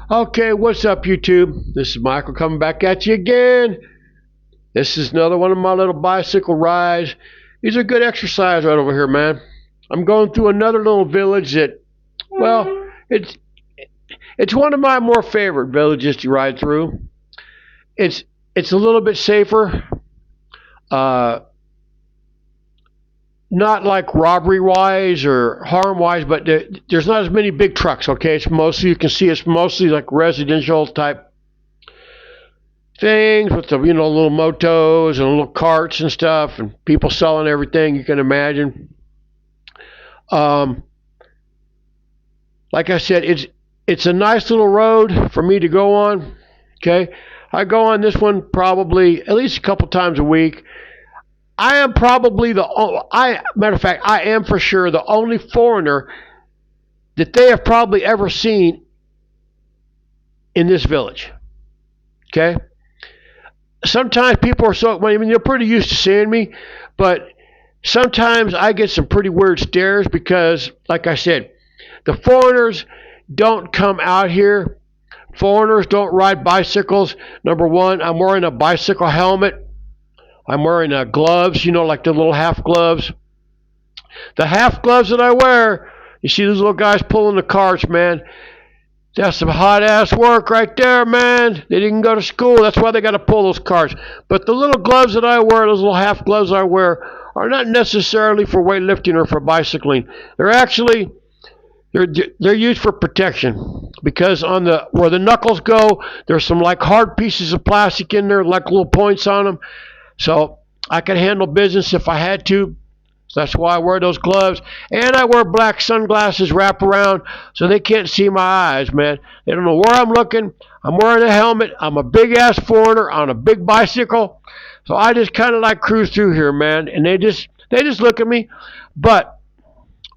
Okay, what's up, YouTube? This is Michael coming back at you again. This is another one of my little bicycle rides. These are good exercise right over here, man. I'm going through another little village that, well, it's one of my more favorite villages to ride through. It's it's a little bit safer, uh, not like robbery wise or harm wise, but there's not as many big trucks. Okay, it's mostly you can see it's mostly like residential type things with the little motos and little carts and stuff and people selling everything you can imagine. Um, like I said, it's a nice little road for me to go on. Okay, I go on this one probably at least a couple times a week. I am probably I matter of fact I am for sure the only foreigner that they have probably ever seen in this village. Okay, sometimes people are so, I mean, they're pretty used to seeing me, but sometimes I get some pretty weird stares because, like I said, the foreigners don't come out here. Foreigners don't ride bicycles. Number one, I'm wearing a bicycle helmet. I'm wearing gloves, like the little half gloves. The half gloves that I wear, you see those little guys pulling the carts, man. That's some hot ass work right there, man. They didn't go to school. That's why they got to pull those carts. But the little gloves that I wear, those little half gloves I wear, are not necessarily for weightlifting or for bicycling. They're actually they're used for protection because on the where the knuckles go, there's some like hard pieces of plastic in there, like little points on them. So I could handle business if I had to. So that's why I wear those gloves. And I wear black sunglasses wrap around so they can't see my eyes, man. They don't know where I'm looking. I'm wearing a helmet. I'm a big ass foreigner on a big bicycle. So I just kind of like cruise through here, man. And they just look at me. But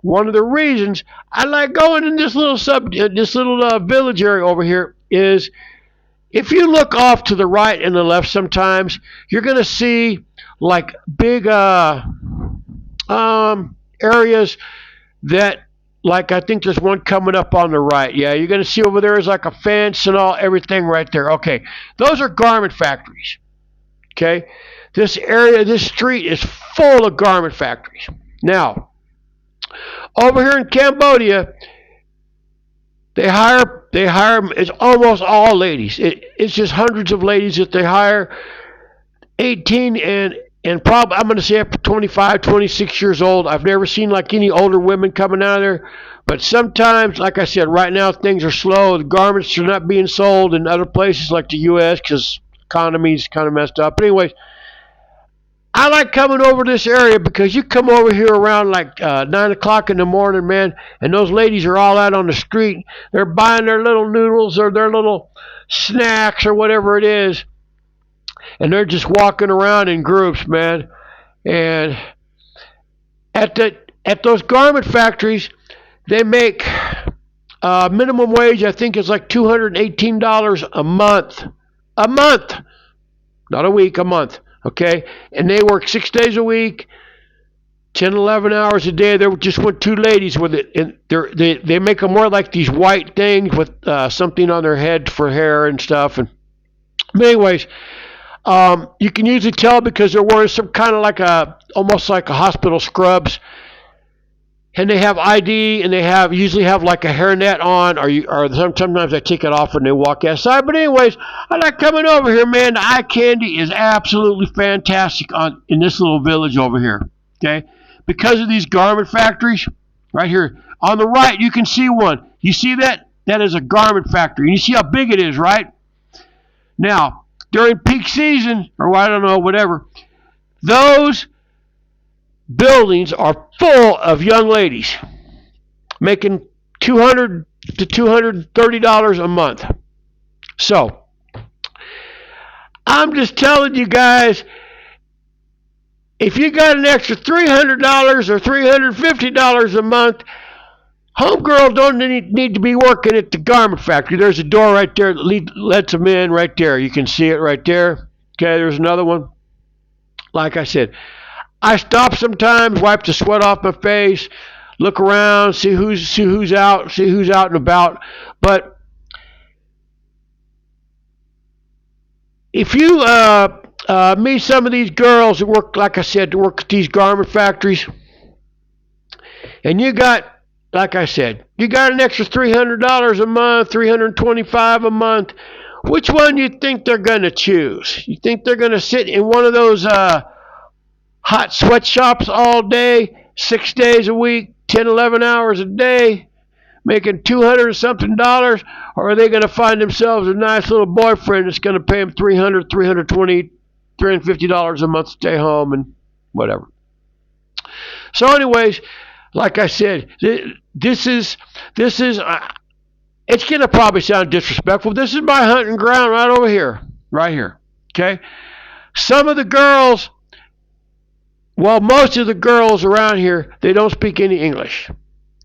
one of the reasons I like going in this little village area over here is if you look off to the right and the left sometimes, you're going to see like big areas that, like, I think there's one coming up on the right. Yeah, you're going to see over there is like a fence and everything right there. Okay, those are garment factories. Okay, this street is full of garment factories. Now, over here in Cambodia, they hire. It's almost all ladies. It's just hundreds of ladies that they hire, 18 and probably I'm going to say up to 25, 26 years old. I've never seen like any older women coming out of there. But sometimes, like I said, right now things are slow. The garments are not being sold in other places like the U.S. because the economy's kind of messed up. But anyways, I like coming over this area because you come over here around like 9 o'clock in the morning, man, and those ladies are all out on the street. They're buying their little noodles or their little snacks or whatever it is, and they're just walking around in groups, man. And at those garment factories, they make minimum wage. I think is like $218 a month, a month, not a week, a month. Okay, and they work 6 days a week, 10, 11 hours a day. There just went two ladies with it, and they make them wear like these white things with something on their head for hair and stuff. And but anyways, you can usually tell because they're wearing some kind of like almost like a hospital scrubs, and they have ID, and they usually have like a hairnet on, or sometimes they take it off when they walk outside. But anyways, I like coming over here, man. The eye candy is absolutely fantastic in this little village over here. Okay, because of these garment factories, right here on the right, you can see one. You see that? That is a garment factory, and you see how big it is, right? Now, during peak season, or I don't know, whatever, those buildings are full of young ladies making $200 to $230 a month. So, I'm just telling you guys, if you got an extra $300 or $350 a month, homegirl don't need to be working at the garment factory. There's a door right there that lets them in right there. You can see it right there. Okay, there's another one. Like I said, I stop sometimes, wipe the sweat off my face, look around, see who's out and about. But if you meet some of these girls that work, like I said, to work at these garment factories, and you got, like I said, you got an extra $300 a month, $325 a month. Which one do you think they're going to choose? You think they're going to sit in one of those hot sweatshops all day, 6 days a week, 10, 11 hours a day, making $200 something dollars, or are they going to find themselves a nice little boyfriend that's going to pay them $300, $320, $350 a month to stay home and whatever? So, anyways, like I said, this is it's going to probably sound disrespectful. This is my hunting ground right over here, right here. Okay, some of the girls. Well, most of the girls around here, they don't speak any English,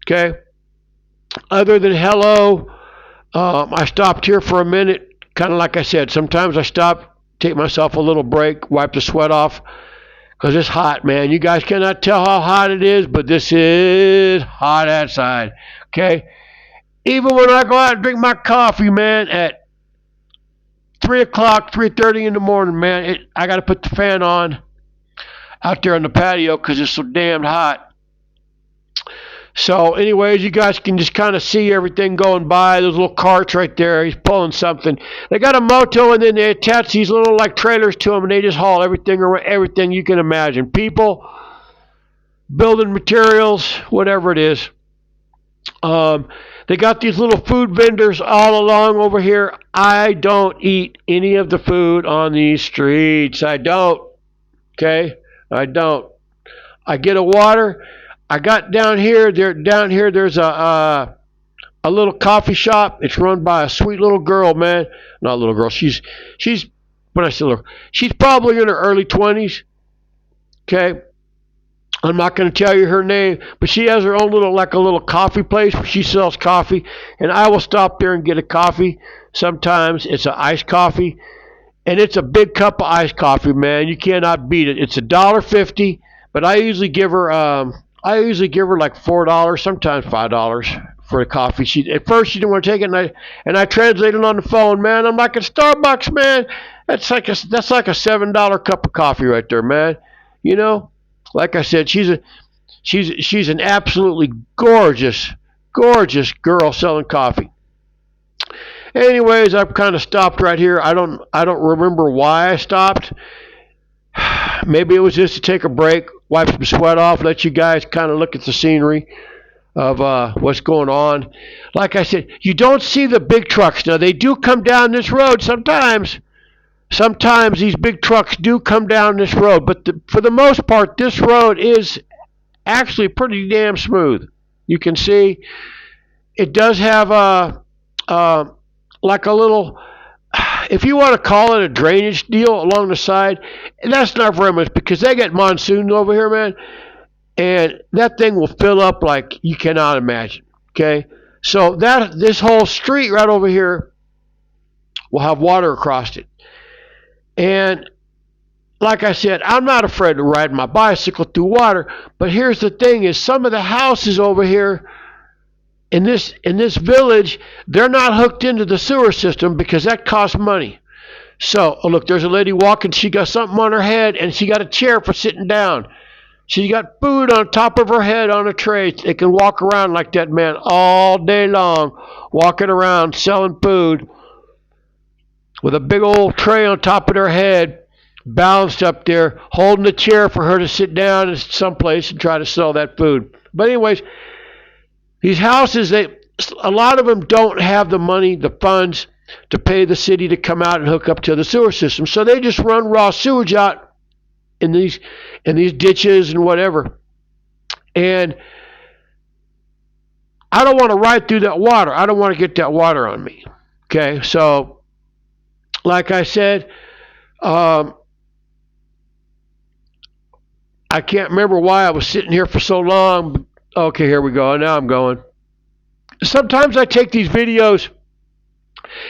okay? Other than hello, I stopped here for a minute, kind of like I said. Sometimes I stop, take myself a little break, wipe the sweat off, because it's hot, man. You guys cannot tell how hot it is, but this is hot outside, okay? Even when I go out and drink my coffee, man, at 3 o'clock, 3:30 in the morning, man, I got to put the fan on out there on the patio because it's so damn hot. So anyways, you guys can just kind of see everything going by. Those little carts right there. He's pulling something. They got a moto, and then they attach these little like trailers to them, and they just haul everything you can imagine. People, building materials, whatever it is. They got these little food vendors all along over here. I don't eat any of the food on these streets. I don't. Okay? I don't. I get a water. I got down here. There's a little coffee shop. It's run by a sweet little girl, man. Not a little girl. She's when I say little, she's probably in her early 20s. Okay. I'm not going to tell you her name, but she has her own little coffee place where she sells coffee, and I will stop there and get a coffee. Sometimes it's an iced coffee. And it's a big cup of iced coffee, man. You cannot beat it. It's $1.50, but I usually give her like $4, sometimes $5 for the coffee. At first she didn't want to take it, and I translated on the phone, man. I'm like, at Starbucks, man, that's like a $7 cup of coffee right there, man. You know, like I said, she's an absolutely gorgeous girl selling coffee. Anyways, I've kind of stopped right here. I don't remember why I stopped. Maybe it was just to take a break, wipe some sweat off, let you guys kind of look at the scenery of what's going on. Like I said, you don't see the big trucks. Now, they do come down this road sometimes. Sometimes these big trucks do come down this road. But for the most part, this road is actually pretty damn smooth. You can see it does have like a little, if you want to call it a drainage deal along the side, and that's not very much because they get monsoons over here, man, and that thing will fill up like you cannot imagine, okay? So this whole street right over here will have water across it. And like I said, I'm not afraid to ride my bicycle through water, but here's the thing is some of the houses over here in this village, they're not hooked into the sewer system because that costs money. So, oh look, there's a lady walking. She got something on her head, and she got a chair for sitting down. She got food on top of her head on a tray. They can walk around like that, man, all day long, walking around selling food with a big old tray on top of their head, balanced up there, holding a chair for her to sit down in someplace and try to sell that food. But anyways, these houses, a lot of them don't have the money, the funds to pay the city to come out and hook up to the sewer system. So they just run raw sewage out in these ditches and whatever. And I don't want to ride through that water. I don't want to get that water on me. Okay, so like I said, I can't remember why I was sitting here for so long. Okay, here we go. Now I'm going. Sometimes I take these videos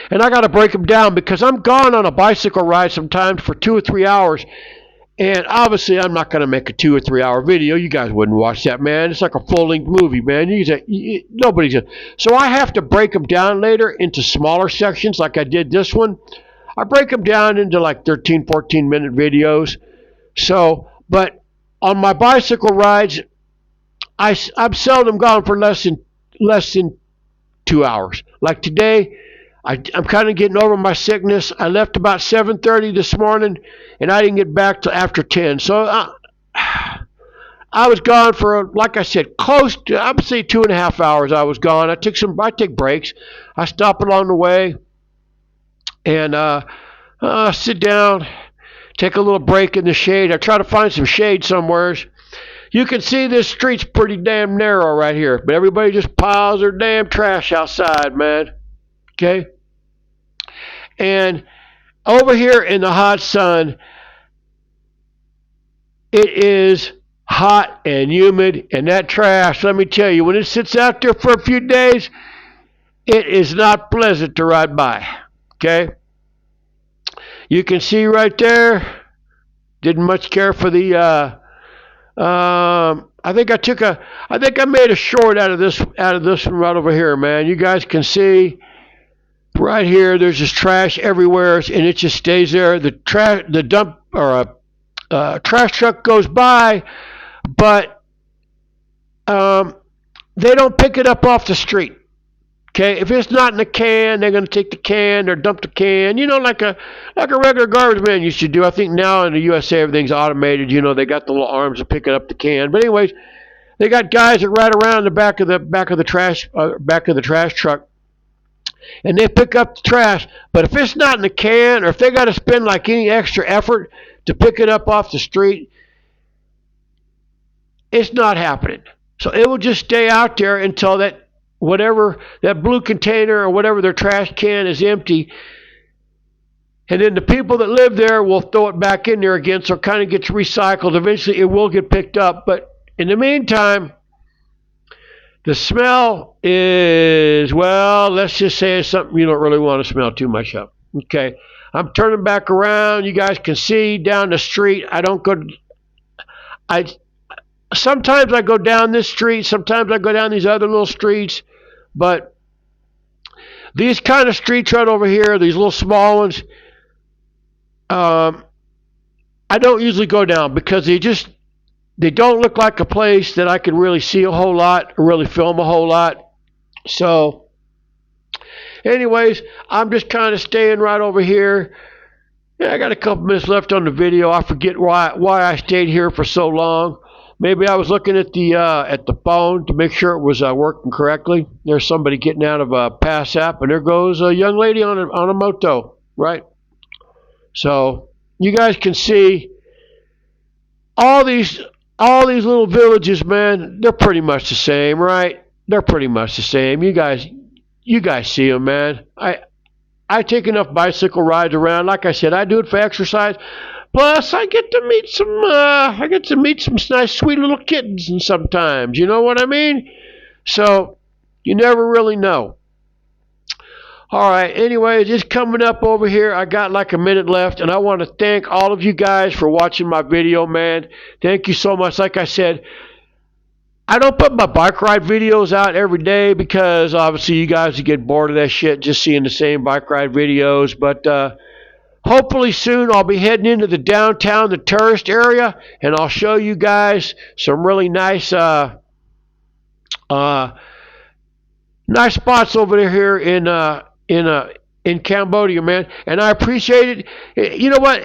and I got to break them down because I'm gone on a bicycle ride sometimes for 2 or 3 hours. And obviously I'm not going to make a 2 or 3 hour video. You guys wouldn't watch that, man. It's like a full-length movie, man. Nobody's. So I have to break them down later into smaller sections like I did this one. I break them down into like 13, 14-minute videos. So, but on my bicycle rides, I'm seldom gone for less than 2 hours. Like today, I'm kind of getting over my sickness. I left about 7:30 this morning, and I didn't get back till after 10. So I was gone for, like I said, close to, I would say 2.5 hours. I was gone. I take breaks. I stop along the way and sit down, take a little break in the shade. I try to find some shade somewhere. You can see this street's pretty damn narrow right here, but everybody just piles their damn trash outside, man. Okay? And over here in the hot sun, it is hot and humid, and that trash, let me tell you, when it sits out there for a few days, it is not pleasant to ride by. Okay? You can see right there, didn't much care for the, I think I made a short out of this one right over here, man. You guys can see right here, there's just trash everywhere, and it just stays there. The dump or a trash truck goes by, but they don't pick it up off the street. Okay, if it's not in a can, they're going to take the can or dump the can. Like a regular garbage man used to do. I think now in the USA everything's automated. They got the little arms to pick up the can. But anyways, they got guys that ride around the back of the trash truck, and they pick up the trash. But if it's not in the can, or if they got to spend like any extra effort to pick it up off the street, it's not happening. So it will just stay out there until that blue container or whatever their trash can is empty. And then the people that live there will throw it back in there again, so it kind of gets recycled. Eventually it will get picked up. But in the meantime, the smell is, well, let's just say it's something you don't really want to smell too much of. Okay. I'm turning back around. You guys can see down the street. Sometimes I go down this street. Sometimes I go down these other little streets. But these kind of streets right over here, these little small ones, I don't usually go down because they don't look like a place that I can really see a whole lot or really film a whole lot. So anyways, I'm just kind of staying right over here. Yeah, I got a couple minutes left on the video. I forget why I stayed here for so long. Maybe I was looking at the phone to make sure it was working correctly. There's somebody getting out of a pass app, and there goes a young lady on a moto, right? So you guys can see all these little villages, man. They're pretty much the same, right? They're pretty much the same. You guys see them, man. I take enough bicycle rides around. Like I said, I do it for exercise. Plus, I get to meet some nice, sweet little kittens, and sometimes, you know what I mean? So, you never really know. All right. Anyways, it's coming up over here. I got like a minute left, and I want to thank all of you guys for watching my video, man. Thank you so much. Like I said, I don't put my bike ride videos out every day because obviously you guys get bored of that shit, just seeing the same bike ride videos, but hopefully soon I'll be heading into the downtown, the tourist area, and I'll show you guys some really nice nice spots over here in Cambodia, man. And I appreciate it. You know what?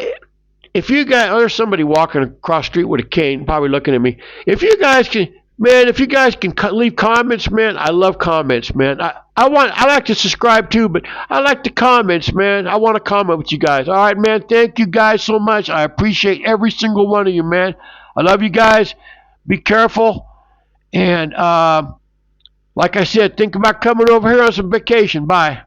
If you guys, there's somebody walking across the street with a cane, probably looking at me. If you guys can leave comments, man. I love comments, man. I like to subscribe too, but I like the comments, man. I want to comment with you guys. All right, man. Thank you guys so much. I appreciate every single one of you, man. I love you guys. Be careful. And like I said, think about coming over here on some vacation. Bye.